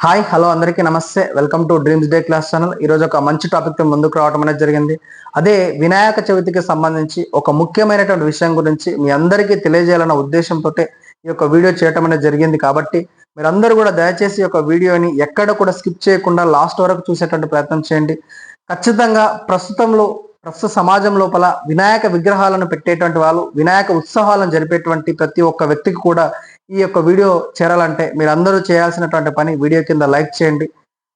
Hi hello అందరికీ నమస్తే. Welcome to dreams day class channel. ఈరోజు ఒక మంచి టాపిక్తో ముందుకు రావడం అనేది జరిగింది. అదే వినాయక చవితికి సంబంధించి ఒక ముఖ్యమైనటువంటి విషయం గురించి మీ అందరికీ తెలియజేయాలన్న ఉద్దేశంతో ఈ యొక్క వీడియో చేయటం అనేది జరిగింది. కాబట్టి మీరందరూ కూడా దయచేసి ఈ యొక్క వీడియోని ఎక్కడ కూడా స్కిప్ చేయకుండా లాస్ట్ వరకు చూసేటువంటి ప్రయత్నం చేయండి. ఖచ్చితంగా ప్రస్తుత సమాజం లోపల వినాయక విగ్రహాలను పెట్టేటువంటి వాళ్ళు, వినాయక ఉత్సవాలను జరిపేటువంటి ప్రతి ఒక్క వ్యక్తికి కూడా ఈ యొక్క వీడియో చేరాలంటే మీరందరూ చేయాల్సినటువంటి పని వీడియో కింద లైక్ చేయండి.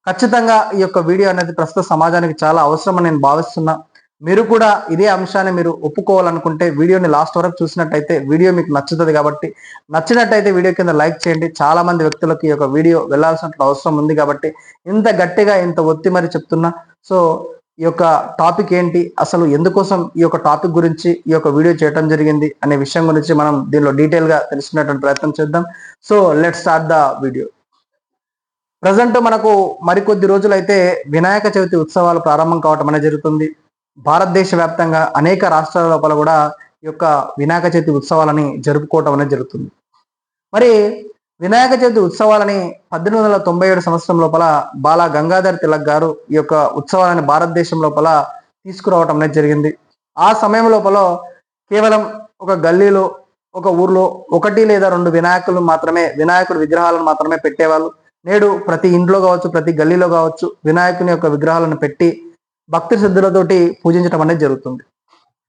ఖచ్చితంగా ఈ యొక్క వీడియో అనేది ప్రస్తుత సమాజానికి చాలా అవసరమని నేను భావిస్తున్నా. మీరు కూడా ఇదే అంశాన్ని మీరు ఒప్పుకోవాలనుకుంటే వీడియోని లాస్ట్ వరకు చూసినట్టయితే వీడియో మీకు నచ్చుతుంది. కాబట్టి నచ్చినట్టయితే వీడియో కింద లైక్ చేయండి. చాలా మంది వ్యక్తులకు ఈ యొక్క వీడియో వెళ్లాల్సిన అవసరం ఉంది. కాబట్టి ఇంత గట్టిగా ఇంత ఒత్తి మరి చెప్తున్నా. సో ఈ యొక్క టాపిక్ ఏంటి, అసలు ఎందుకోసం ఈ యొక్క టాపిక్ గురించి ఈ యొక్క వీడియో చేయడం జరిగింది అనే విషయం గురించి మనం దీనిలో డీటెయిల్ గా తెలుసుకునేటువంటి ప్రయత్నం చేద్దాం. So let's start the video. Present మనకు మరికొద్ది రోజులైతే వినాయక చవితి ఉత్సవాలు ప్రారంభం కావటం అనేది జరుగుతుంది. భారతదేశ వ్యాప్తంగా అనేక రాష్ట్రాల లోపల కూడా ఈ యొక్క వినాయక చవితి ఉత్సవాలని జరుపుకోవటం అనేది జరుగుతుంది. మరి వినాయక చవితి ఉత్సవాలని 1897 సంవత్సరం లోపల బాలా గంగాధర్ తిలక్ గారు ఈ యొక్క ఉత్సవాలని భారతదేశం లోపల తీసుకురావటం అనేది జరిగింది. ఆ సమయం లోపల కేవలం ఒక గల్లీలో, ఒక ఊర్లో ఒకటి లేదా రెండు వినాయకుడి విగ్రహాలను మాత్రమే పెట్టేవాళ్ళు. నేడు ప్రతి ఇంట్లో కావచ్చు, ప్రతి గల్లీలో కావచ్చు వినాయకుని యొక్క విగ్రహాలను పెట్టి భక్తి శ్రద్ధలతోటి పూజించడం అనేది జరుగుతుంది.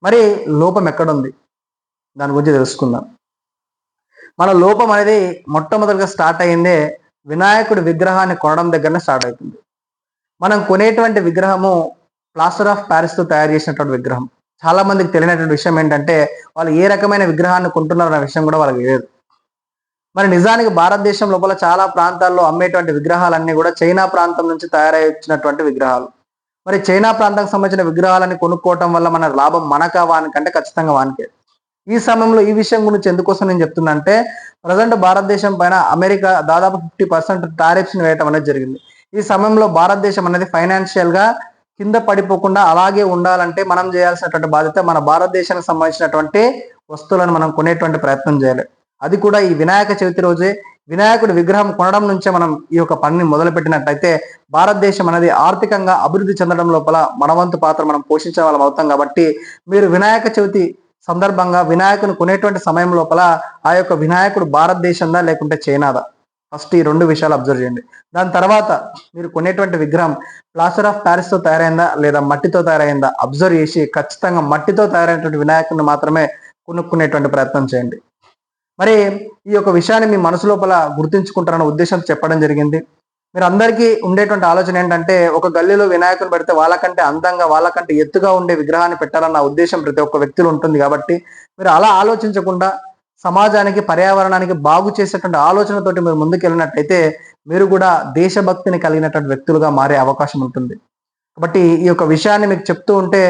మరి లోపం ఎక్కడుంది, దాని గురించి తెలుసుకుందాం. మన లోపం అనేది మొట్టమొదటిగా స్టార్ట్ అయ్యిందే వినాయకుడి విగ్రహాన్ని కొనడం దగ్గరనే స్టార్ట్ అవుతుంది. మనం కొనేటువంటి విగ్రహము ప్లాస్టర్ ఆఫ్ ప్యారిస్ తో తయారు చేసినటువంటి విగ్రహం. చాలా మందికి తెలియనటువంటి విషయం ఏంటంటే వాళ్ళు ఏ రకమైన విగ్రహాన్ని కొంటున్నారు అనే విషయం కూడా వాళ్ళకి తెలియదు. మరి నిజానికి భారతదేశం లోపల చాలా ప్రాంతాల్లో అమ్మేటువంటి విగ్రహాలన్నీ కూడా చైనా ప్రాంతం నుంచి తయారై వచ్చినటువంటి విగ్రహాలు. మరి చైనా ప్రాంతానికి సంబంధించిన విగ్రహాలని కొనుక్కోవటం వల్ల మన లాభం మనకా వానికంటే ఖచ్చితంగా వానికే. ఈ సమయంలో ఈ విషయం గురించి ఎందుకోసం నేను చెప్తున్నా అంటే, ప్రజెంట్ భారతదేశం పైన అమెరికా దాదాపు 50% టారిఫ్స్ వేయటం అనేది జరిగింది. ఈ సమయంలో భారతదేశం అనేది ఫైనాన్షియల్ గా కింద పడిపోకుండా అలాగే ఉండాలంటే మనం చేయాల్సినటువంటి బాధ్యత మన భారతదేశానికి సంబంధించినటువంటి వస్తువులను మనం కొనేటువంటి ప్రయత్నం చేయాలి. అది కూడా ఈ వినాయక చవితి రోజే వినాయకుడి విగ్రహం కొనడం నుంచే మనం ఈ యొక్క పనిని మొదలుపెట్టినట్టయితే భారతదేశం అనేది ఆర్థికంగా అభివృద్ధి చెందడం లోపల మనవంతు పాత్ర మనం పోషించే వాళ్ళం అవుతాం. కాబట్టి మీరు వినాయక చవితి సందర్భంగా వినాయకుని కొనేటువంటి సమయం లోపల ఆ యొక్క వినాయకుడు భారతదేశందా లేకుంటే చైనాదా, ఫస్ట్ ఈ రెండు విషయాలు అబ్జర్వ్ చేయండి. దాని తర్వాత మీరు కొనేటువంటి విగ్రహం ప్లాస్టర్ ఆఫ్ ప్యారిస్ తో తయారైందా లేదా మట్టితో తయారైందా అబ్జర్వ్ చేసి ఖచ్చితంగా మట్టితో తయారైనటువంటి వినాయకుడిని మాత్రమే కొనుక్కునేటువంటి ప్రయత్నం చేయండి. మరి ఈ యొక్క విషయాన్ని మీ మనసు లోపల గుర్తుంచుకుంటారన్న ఉద్దేశంతో చెప్పడం జరిగింది. మీరు అందరికీ ఉండేటువంటి ఆలోచన ఏంటంటే, ఒక గల్లీలో వినాయకుని పెడితే వాళ్ళకంటే అందంగా, వాళ్ళకంటే ఎత్తుగా ఉండే విగ్రహాన్ని పెట్టాలన్న ఉద్దేశం ప్రతి ఒక్క వ్యక్తిలో ఉంటుంది. కాబట్టి మీరు అలా ఆలోచించకుండా సమాజానికి, పర్యావరణానికి బాగు చేసేటువంటి ఆలోచనతోటి మీరు ముందుకు వెళ్ళినట్టయితే మీరు కూడా దేశభక్తిని కలిగినటువంటి వ్యక్తులుగా మారే అవకాశం ఉంటుంది. కాబట్టి ఈ యొక్క విషయాన్ని మీకు చెప్తూ ఉంటే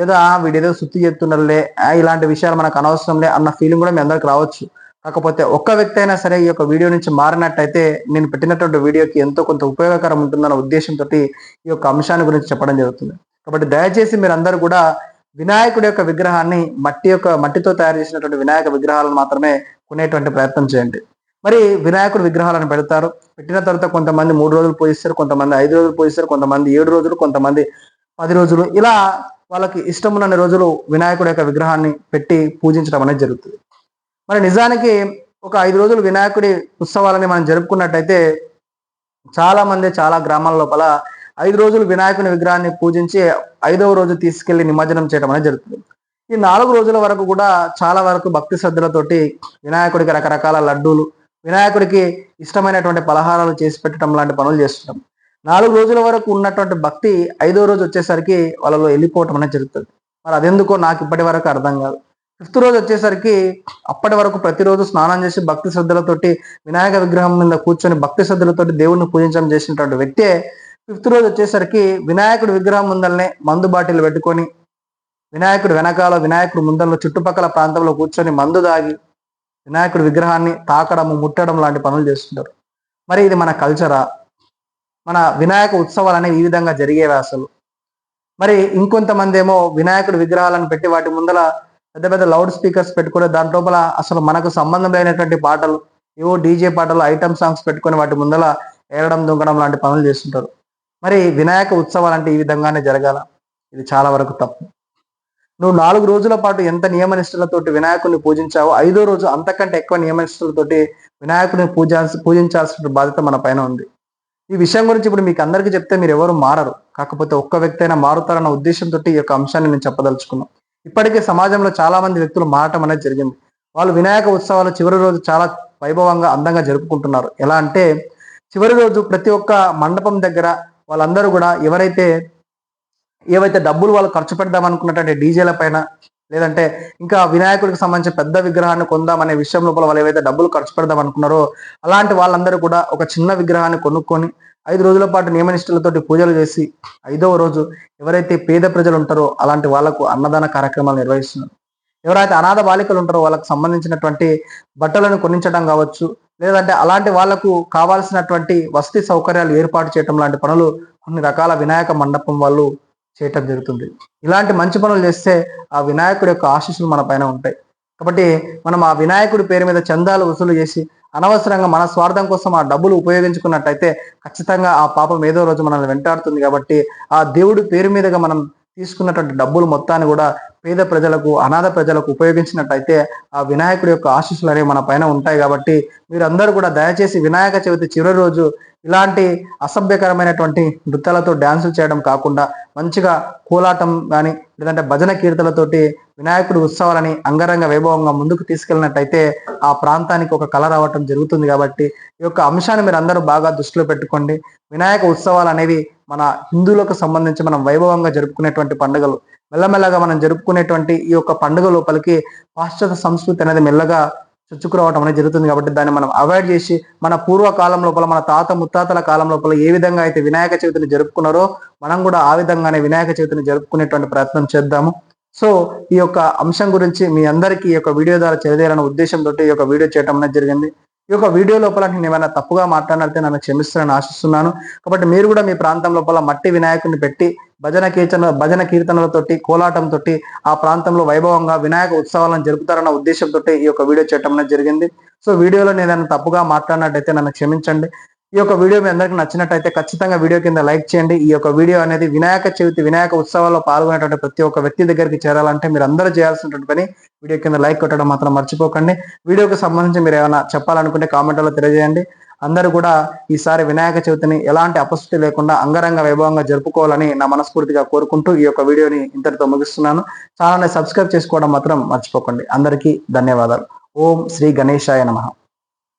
ఏదో వీడేదో సుత్తి చెప్తున్నారులే, ఇలాంటి విషయాలు మనకు అనవసరంలే అన్న ఫీలింగ్ కూడా మీ అందరికి రావచ్చు. కాకపోతే ఒక్క వ్యక్తి అయినా సరే ఈ యొక్క వీడియో నుంచి మారినట్టయితే నేను పెట్టినటువంటి వీడియోకి ఎంతో కొంత ఉపయోగకరం ఉంటుందన్న ఉద్దేశంతో ఈ యొక్క అంశాన్ని గురించి చెప్పడం జరుగుతుంది. కాబట్టి దయచేసి మీరందరూ కూడా వినాయకుడి యొక్క విగ్రహాన్ని మట్టితో తయారు చేసినటువంటి వినాయక విగ్రహాలను మాత్రమే కొనేటువంటి ప్రయత్నం చేయండి. మరి వినాయకుడి విగ్రహాలను పెడతారు. పెట్టిన తర్వాత కొంతమంది 3 రోజులు పూజిస్తారు, కొంతమంది 5 రోజులు పూజిస్తారు, కొంతమంది 7 రోజులు, కొంతమంది 10 రోజులు, ఇలా వాళ్ళకి ఇష్టం ఉన్న రోజులు వినాయకుడి యొక్క విగ్రహాన్ని పెట్టి పూజించడం అనేది జరుగుతుంది. మరి నిజానికి ఒక 5 రోజులు వినాయకుడి ఉత్సవాలని మనం జరుపుకున్నట్టయితే చాలా గ్రామాల లోపల 5 రోజులు వినాయకుని విగ్రహాన్ని పూజించి 5వ రోజు తీసుకెళ్లి నిమజ్జనం చేయడం అనేది జరుగుతుంది. ఈ 4 రోజుల వరకు కూడా చాలా వరకు భక్తి శ్రద్ధలతోటి వినాయకుడికి రకరకాల లడ్డూలు, వినాయకుడికి ఇష్టమైనటువంటి పలహారాలు చేసి పెట్టడం లాంటి పనులు చేస్తుంటాం. 4 రోజుల వరకు ఉన్నటువంటి భక్తి 5వ రోజు వచ్చేసరికి వాళ్ళలో వెళ్ళిపోవటం అనేది జరుగుతుంది. మరి అదెందుకో నాకు ఇప్పటి వరకు అర్థం కాదు. 5th రోజు వచ్చేసరికి అప్పటి వరకు ప్రతిరోజు స్నానం చేసి భక్తి శ్రద్ధలతోటి వినాయక విగ్రహం మీద కూర్చొని భక్తి శ్రద్ధలతోటి దేవుణ్ణి పూజించడం చేసినటువంటి వ్యక్తే 5th రోజు వచ్చేసరికి వినాయకుడి విగ్రహం ముందరనే మందు బాటిల్ పెట్టుకొని వినాయకుడి వెనకాల, వినాయకుడి ముందరలో చుట్టుపక్కల ప్రాంతంలో కూర్చొని మందు దాగి వినాయకుడి విగ్రహాన్ని తాకడము, ముట్టడం లాంటి పనులు చేస్తుంటారు. మరి ఇది మన కల్చరా? మన వినాయక ఉత్సవాలు అనేవి ఈ విధంగా జరిగేవి అసలు? మరి ఇంకొంతమంది ఏమో వినాయకుడి విగ్రహాలను పెట్టి వాటి ముందర పెద్ద పెద్ద లౌడ్ స్పీకర్స్ పెట్టుకుని దాని లోపల అసలు మనకు సంబంధం లేనటువంటి పాటలు, ఏవో డీజే పాటలు, ఐటమ్ సాంగ్స్ పెట్టుకొని వాటి ముందర ఏరడం దుంకడం లాంటి పనులు చేస్తుంటారు. మరి వినాయక ఉత్సవాలు అంటే ఈ విధంగానే జరగాల? ఇది చాలా వరకు తప్పు. నువ్వు 4 రోజుల పాటు ఎంత నియమనిష్టలతోటి వినాయకుడిని పూజించావో, 5వ రోజు అంతకంటే ఎక్కువ నియమనిష్టలతోటి వినాయకుడిని పూజించాల్సిన బాధ్యత మన పైన ఉంది. ఈ విషయం గురించి ఇప్పుడు మీకు అందరికీ చెప్తే మీరు ఎవరు మారరు. కాకపోతే ఒక్క వ్యక్తి అయినా మారుతారన్న ఉద్దేశంతో ఈ యొక్క అంశాన్ని నేను చెప్పదలుచుకున్నాను. ఇప్పటికే సమాజంలో చాలా మంది వ్యక్తులు మారటం అనేది జరిగింది. వాళ్ళు వినాయక ఉత్సవాలు చివరి రోజు చాలా వైభవంగా అందంగా జరుపుకుంటున్నారు. ఎలా అంటే చివరి రోజు ప్రతి ఒక్క మండపం దగ్గర వాళ్ళందరూ కూడా ఏవైతే డబ్బులు వాళ్ళు ఖర్చు పెడదాం అనుకున్నటువంటి డీజేల పైన, లేదంటే ఇంకా వినాయకుడికి సంబంధించి పెద్ద విగ్రహాన్ని కొందామనే విషయం లోపల వాళ్ళు ఏవైతే డబ్బులు ఖర్చు పెడదాం అనుకున్నారో అలాంటి వాళ్ళందరూ కూడా ఒక చిన్న విగ్రహాన్ని కొనుక్కొని 5 రోజుల పాటు నియమనిష్టలతోటి పూజలు చేసి 5వ రోజు ఎవరైతే పేద ప్రజలు ఉంటారో అలాంటి వాళ్లకు అన్నదాన కార్యక్రమాలు నిర్వహిస్తున్నారు. ఎవరైతే అనాథ బాలికలు ఉంటారో వాళ్ళకు సంబంధించినటువంటి బట్టలను కొనించడం కావచ్చు, లేదంటే అలాంటి వాళ్లకు కావాల్సినటువంటి వసతి సౌకర్యాలు ఏర్పాటు చేయడం లాంటి పనులు కొన్ని రకాల వినాయక మండపం వాళ్ళు చేయటం జరుగుతుంది. ఇలాంటి మంచి పనులు చేస్తే ఆ వినాయకుడి యొక్క ఆశీస్సులు మన పైన ఉంటాయి. కాబట్టి మనం ఆ వినాయకుడి పేరు మీద చందాలు వసూలు చేసి అనవసరంగా మన స్వార్థం కోసం ఆ డబ్బులు ఉపయోగించుకున్నట్టయితే ఖచ్చితంగా ఆ పాపం ఏదో రోజు మనల్ని వెంటాడుతుంది. కాబట్టి ఆ దేవుడి పేరు మీదుగా మనం తీసుకున్నటువంటి డబ్బులు మొత్తాన్ని కూడా పేద ప్రజలకు, అనాథ ప్రజలకు ఉపయోగించినట్టయితే ఆ వినాయకుడి యొక్క ఆశీస్సులు అనేవి మన పైన ఉంటాయి. కాబట్టి మీరందరూ కూడా దయచేసి వినాయక చవితి చివరి రోజు ఇలాంటి అసభ్యకరమైనటువంటి నృత్యాలతో డ్యాన్సులు చేయడం కాకుండా మంచిగా కోలాటం కానీ, లేదంటే భజన కీర్తనలతోటి వినాయకుడి ఉత్సవాలని అంగరంగ వైభవంగా ముందుకు తీసుకెళ్ళినట్టయితే ఆ ప్రాంతానికి ఒక కళ రావటం జరుగుతుంది. కాబట్టి ఈ యొక్క అంశాన్ని మీరు అందరూ బాగా దృష్టిలో పెట్టుకోండి. వినాయక ఉత్సవాలు అనేవి మన హిందువులకు సంబంధించి మనం వైభవంగా జరుపుకునేటువంటి పండుగలు. మెల్లమెల్లగా మనం జరుపుకునేటువంటి ఈ యొక్క పండుగ లోపలికి పాశ్చాత్య సంస్కృతి అనేది మెల్లగా చొచ్చుకురావడం అనేది జరుగుతుంది. కాబట్టి దాన్ని మనం అవాయిడ్ చేసి మన పూర్వకాలం లోపల, మన తాత ముత్తాతల కాలం లోపల ఏ విధంగా అయితే వినాయక చవితిని జరుపుకున్నారో మనం కూడా ఆ విధంగానే వినాయక చవితిని జరుపుకునేటువంటి ప్రయత్నం చేద్దాము. సో ఈ యొక్క అంశం గురించి మీ అందరికీ ఈ యొక్క వీడియో ద్వారా తెలియజేయాలనే ఉద్దేశంతో ఈ యొక్క వీడియో చేయడం అనేది జరిగింది. ఈ యొక్క వీడియో లోపల నేను ఏమైనా తప్పుగా మాట్లాడితే నన్ను క్షమిస్తానని ఆశిస్తున్నాను. కాబట్టి మీరు కూడా మీ ప్రాంతం లోపల మట్టి వినాయకుడిని పెట్టి భజన కీర్తనలతోటి, కోలాటంతో ఆ ప్రాంతంలో వైభవంగా వినాయక ఉత్సవాలను జరుపుతారన్న ఉద్దేశంతో ఈ యొక్క వీడియో చేయడం అనేది జరిగింది. సో వీడియోలో నేను ఏదైనా తప్పుగా మాట్లాడినట్టయితే నన్ను క్షమించండి. ఈ యొక్క వీడియో మీ అందరికీ నచ్చినట్టయితే ఖచ్చితంగా వీడియో కింద లైక్ చేయండి. ఈ యొక్క వీడియో అనేది వినాయక చవితి, వినాయక ఉత్సవాల్లో పాల్గొనేటువంటి ప్రతి ఒక్క వ్యక్తి దగ్గరికి చేరాలంటే మీరు అందరూ చేయాల్సినటువంటి పని వీడియో కింద లైక్ కొట్టడం మాత్రం మర్చిపోకండి. వీడియోకి సంబంధించి మీరు ఏమైనా చెప్పాలనుకుంటే కామెంట్లో తెలియజేయండి. అందరూ కూడా ఈసారి వినాయక చవితిని ఎలాంటి అపశృతి లేకుండా అంగరంగ వైభవంగా జరుపుకోవాలని నా మనస్ఫూర్తిగా కోరుకుంటూ ఈ యొక్క వీడియోని ఇంతటితో ముగిస్తున్నాను. ఛానల్ని సబ్స్క్రైబ్ చేసుకోవడం మాత్రం మర్చిపోకండి. అందరికీ ధన్యవాదాలు. ఓం శ్రీ గణేశాయ నమః.